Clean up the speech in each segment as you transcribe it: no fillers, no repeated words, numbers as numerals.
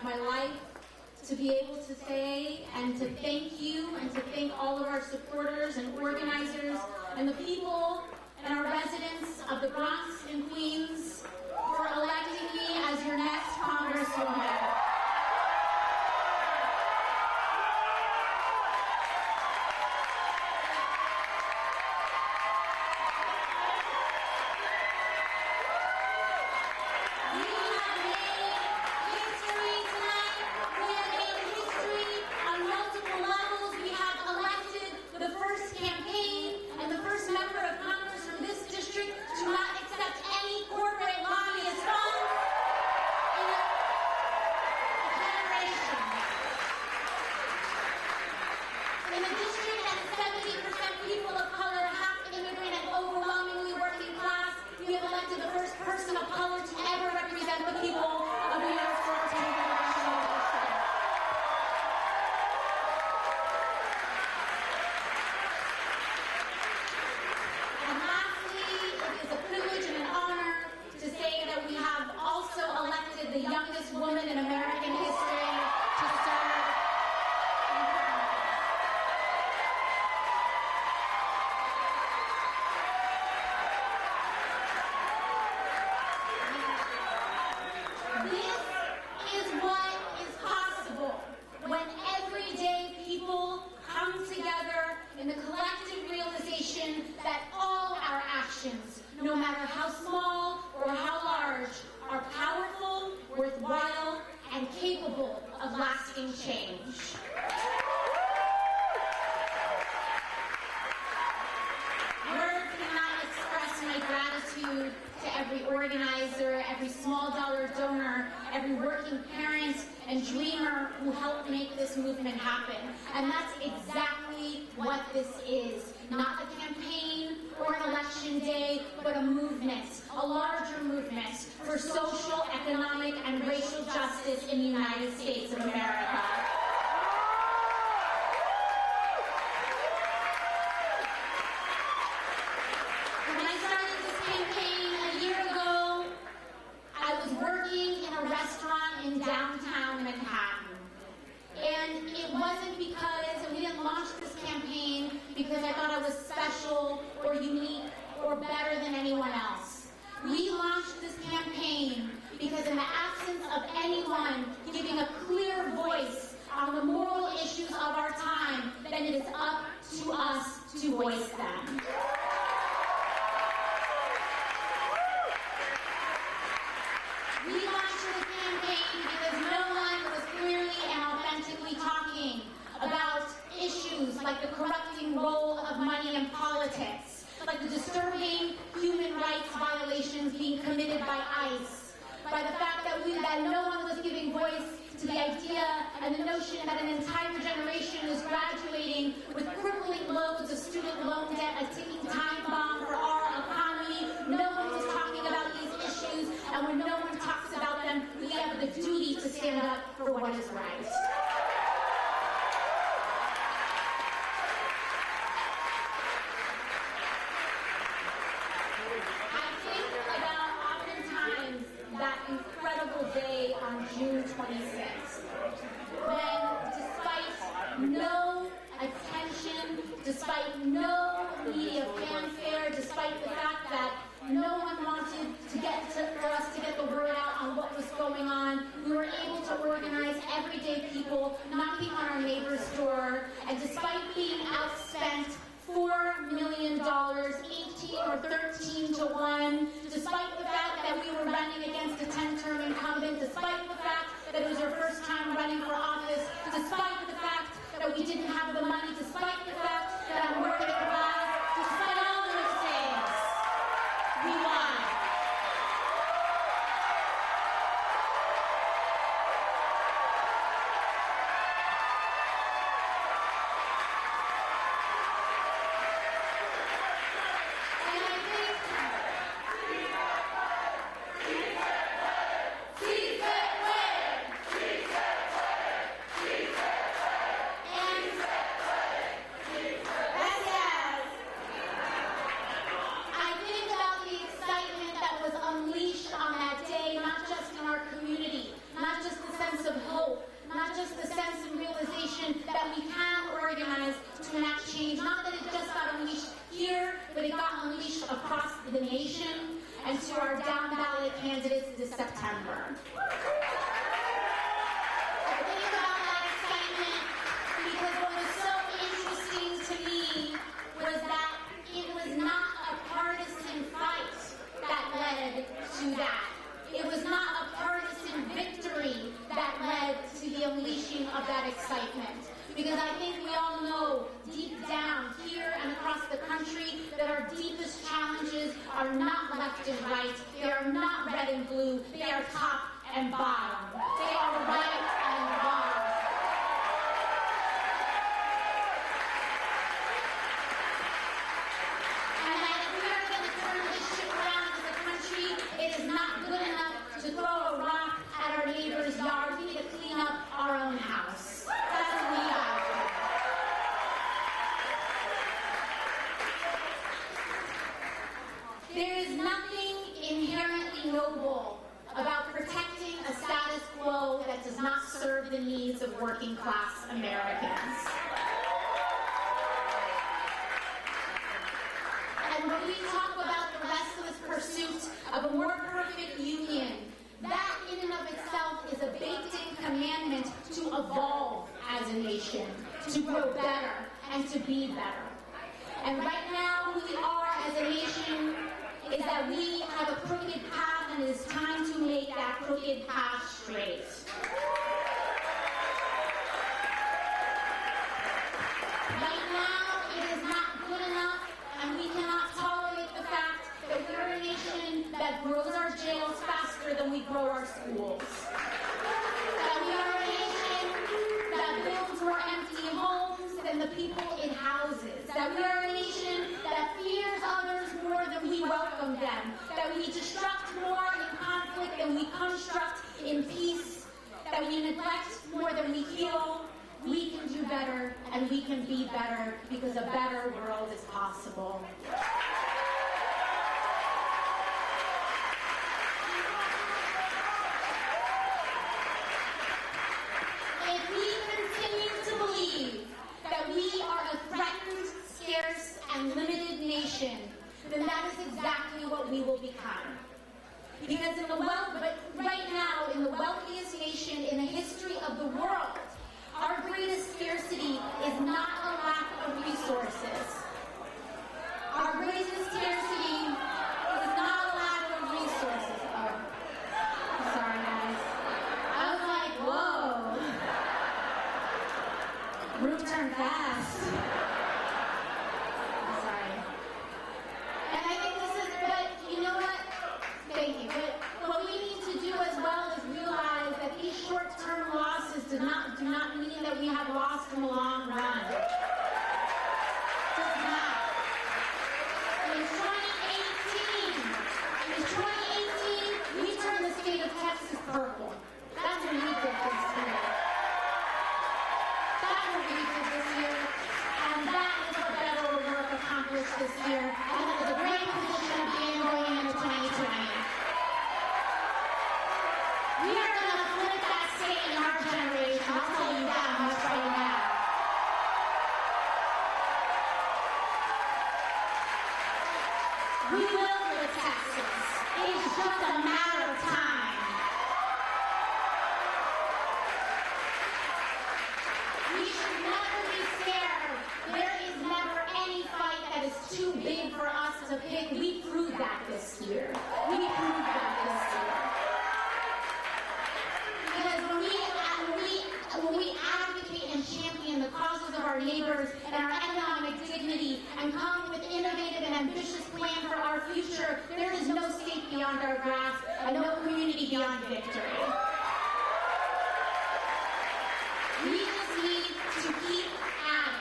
my life to be able to say and to thank you and to thank all of our supporters and organizers and the people and our residents of the Bronx and Queens for electing me as your next Congresswoman. The youngest woman in American history to serve in Congress. This is what is possible when everyday people come together in the collective realization that all our actions, no matter how small or how large, are powerful, worthwhile, and capable of lasting change. Words cannot express my gratitude to every organizer, every small dollar donor, every working parent and dreamer who helped make this movement happen. And that's exactly what this is. Not a campaign or an election day, but a movement, a larger movement for social, economic, and racial justice in the United States of America. When I started this campaign a year ago, I was working in a restaurant in downtown Manhattan. And it wasn't because, and we didn't launch this campaign because I thought I was special or unique or better than anyone else. We launched this campaign because in the absence of anyone giving a clear voice on the moral issues of our time, then it is up to us to voice them. We launched this campaign because no one was clearly and authentically talking about issues like the corrupting role of money in politics, like the disturbing human rights violations being committed by ICE, by the fact that no one was giving voice to the idea and the notion that an entire generation was graduating with crippling loads of student loan debt, a ticking time bomb for our economy. No one was talking about these issues, and when no one talks about them, we have the duty to stand up for what is right. That incredible day on June 26th, when despite no attention, despite no media fanfare, despite the fact that no one wanted for us to get the word out on what was going on, we were able to organize everyday people knocking on our neighbor's door, and despite being outspent $4 million, 18 or 13 to 1, despite the fact that we were running against a 10-term incumbent, despite the fact that it was our first time running for office, despite the fact that we didn't have the money, despite the fact that I'm working class, despite all those things, we won. Secret to our down-ballot candidates this September. I think about that excitement because what was so interesting to me was that it was not a partisan fight that led to that. It was not a partisan victory that led to the unleashing of that excitement. Because I think we all know deep down here and across the country that our deepest challenges are not left and right. They are not red and blue. They are top and bottom. They are right and wrong. And that if we are going to turn this ship around as a country, it is not good enough to throw a rock at our neighbor's yard. We need to clean up our own house. That's what we got. There is nothing inherently noble about protecting a status quo that does not serve the needs of working class Americans. And when we talk about the restless pursuit of a more perfect union, that in and of itself is a baked-in commandment to evolve as a nation, to grow better, and to be better. And right now, who we are as a nation is that we have a crooked path, and it is time to make that crooked path straight. Right now, it is not good enough, and we cannot tolerate the fact that we're a nation that grows our jails faster than we grow our schools. That we are a nation that builds more empty homes than the people in houses. That we are a nation that fears others more than we welcome them. That we destruct more in conflict than we construct in peace. That we neglect more than we heal. We can do better, and we can be better, because a better world is possible. If we continue to believe that we are a threatened, scarce, and limited nation, then that is exactly what we will become. Because right now, in the wealthiest nation in the history of the world, our greatest scarcity is not a lack of resources. Our greatest scarcity is not a lack of resources. Oh, I'm sorry, guys. I was like, whoa. Room turned fast. I'm sorry. And I think this is, but you know what? Thank you. But what we need to do as well is realize that these short-term losses do not mean that we have lost in the long run. Does not. In 2018, we turned the state of Texas purple. That's what we did this year. That's what we did this year. And that is what federal work accomplished this year. And that is a great position of being going into 2020. We are going to flip that state in our generation. I'll tell you that much right now. We will flip Texas. It's just a matter of time. We should never be scared. There is never any fight that is too big for us to pick. We proved that this year. We proved that this year. Because when we advocate and champion the causes of our neighbors and our economic dignity and come with innovative and ambitious plan for our future, there is no state beyond our grasp and no community beyond victory. We just need to keep at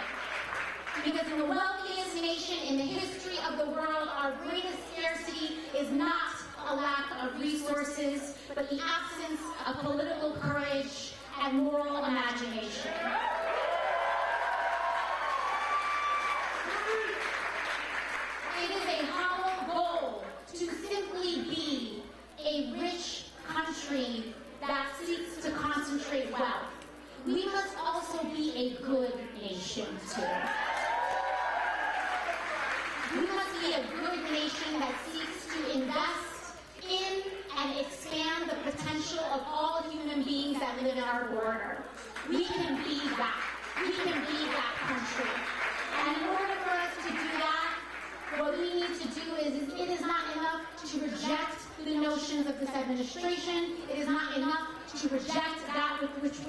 it. Because in the wealthiest nation in the history of the world, our greatest scarcity is not a lack of resources, but the absence of political courage and moral imagination. It is a hollow goal to simply be a rich country that seeks to concentrate wealth. We must also be a good nation, too. We must be a good nation that seeks to invest potential of all human beings that live in our border. We can be that. We can be that country. And in order for us to do that, what we need to do is it is not enough to reject the notions of this administration. It is not enough to reject that which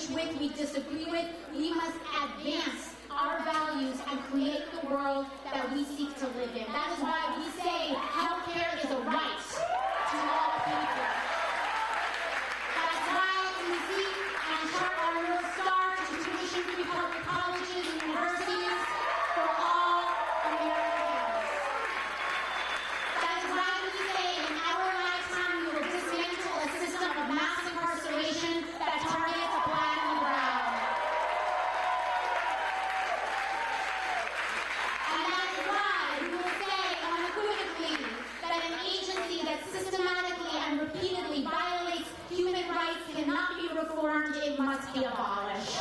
we disagree with. We must advance our values and create the world that we seek to live in. That is why we say healthcare is a right to all people. That's why we seek and chart our North Star to tuition-free public colleges and universities for all Americans. That is why we say in our lifetime we will dismantle a system of mass incarceration that targets the Black and brown. And that is why we will say unequivocally that an agency that systematically and repeatedly violates human rights cannot be reformed, it must be abolished.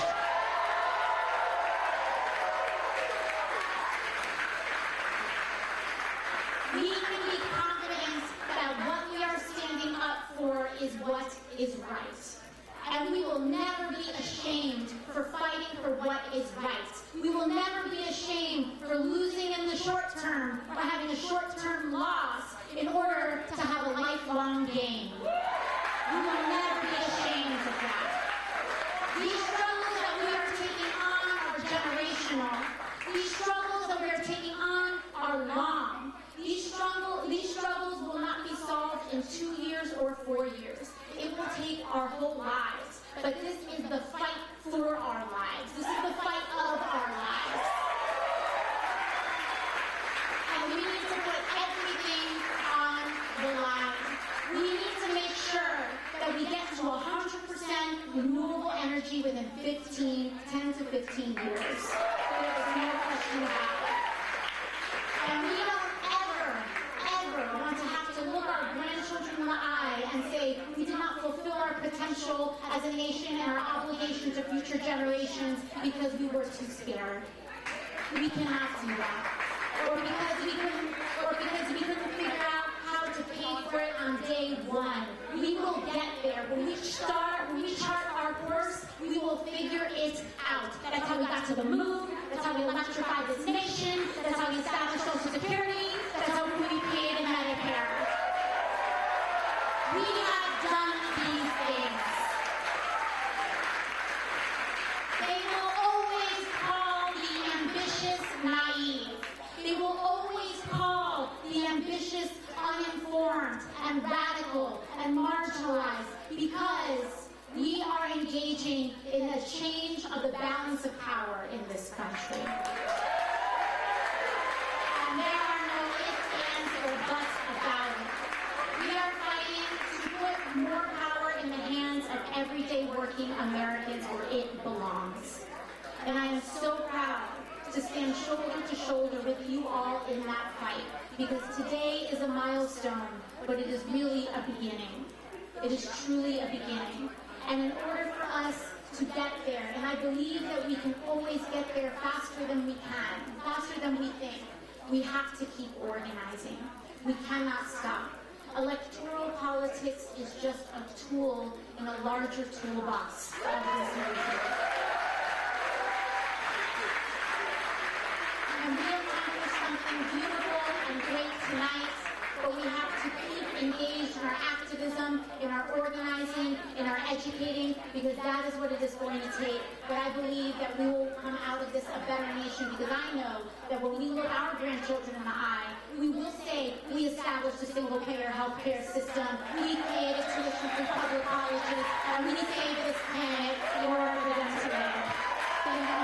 We can be confident that what we are standing up for is what is right. And we will never be ashamed for fighting for what is right. We will never be ashamed for losing in the short term or having a short-term loss in order to have a lifelong gain. We will never be ashamed of that. These struggles that we are taking on are generational. These struggles that we are taking on are long. These struggles will not be solved in 2 years or 4 years. It will take our whole lives. But this is the fight for our lives. This is the fight of our lives. And we need to put everything on the line. We need to make sure that we get to 100% renewable energy within 10 to 15 years. There is no question about it. And we don't ever want to have to look our grandchildren in the eye and say we did not fulfill our potential as a nation and our obligation to future generations because we were too scared. We cannot do that. Or because we couldn't figure out how to pay for it on day one. We will get there. When we chart our course, we will figure it out. That's how we got to the moon. That's how we electrified this nation. That's how we established Social Security. That's how we created Medicare. We have done these things. They will always call the ambitious naive. They will always call the ambitious uninformed and radical and marginalized because we are engaging in a change of the balance of power in this country. And there are no ifs, ands, or buts about it. We are fighting to put more power in the hands of everyday working Americans where it belongs. And I am so proud to stand shoulder to shoulder with you all in that fight, because today is a milestone, but it is really a beginning. It is truly a beginning. And in order for us to get there, and I believe that we can always get there faster than we can, faster than we think, we have to keep organizing. We cannot stop. Electoral politics is just a tool in a larger toolbox of this movement. And we accomplished something beautiful and great tonight, but we have to keep engaged in our activism, in our organizing, in our educating, because that is what it is going to take. But I believe that we will come out of this a better nation, because I know that when we look our grandchildren in the eye, we will say we established a single-payer healthcare system, we created tuition-free public colleges, and we saved this planet in order for them to live. Thank you.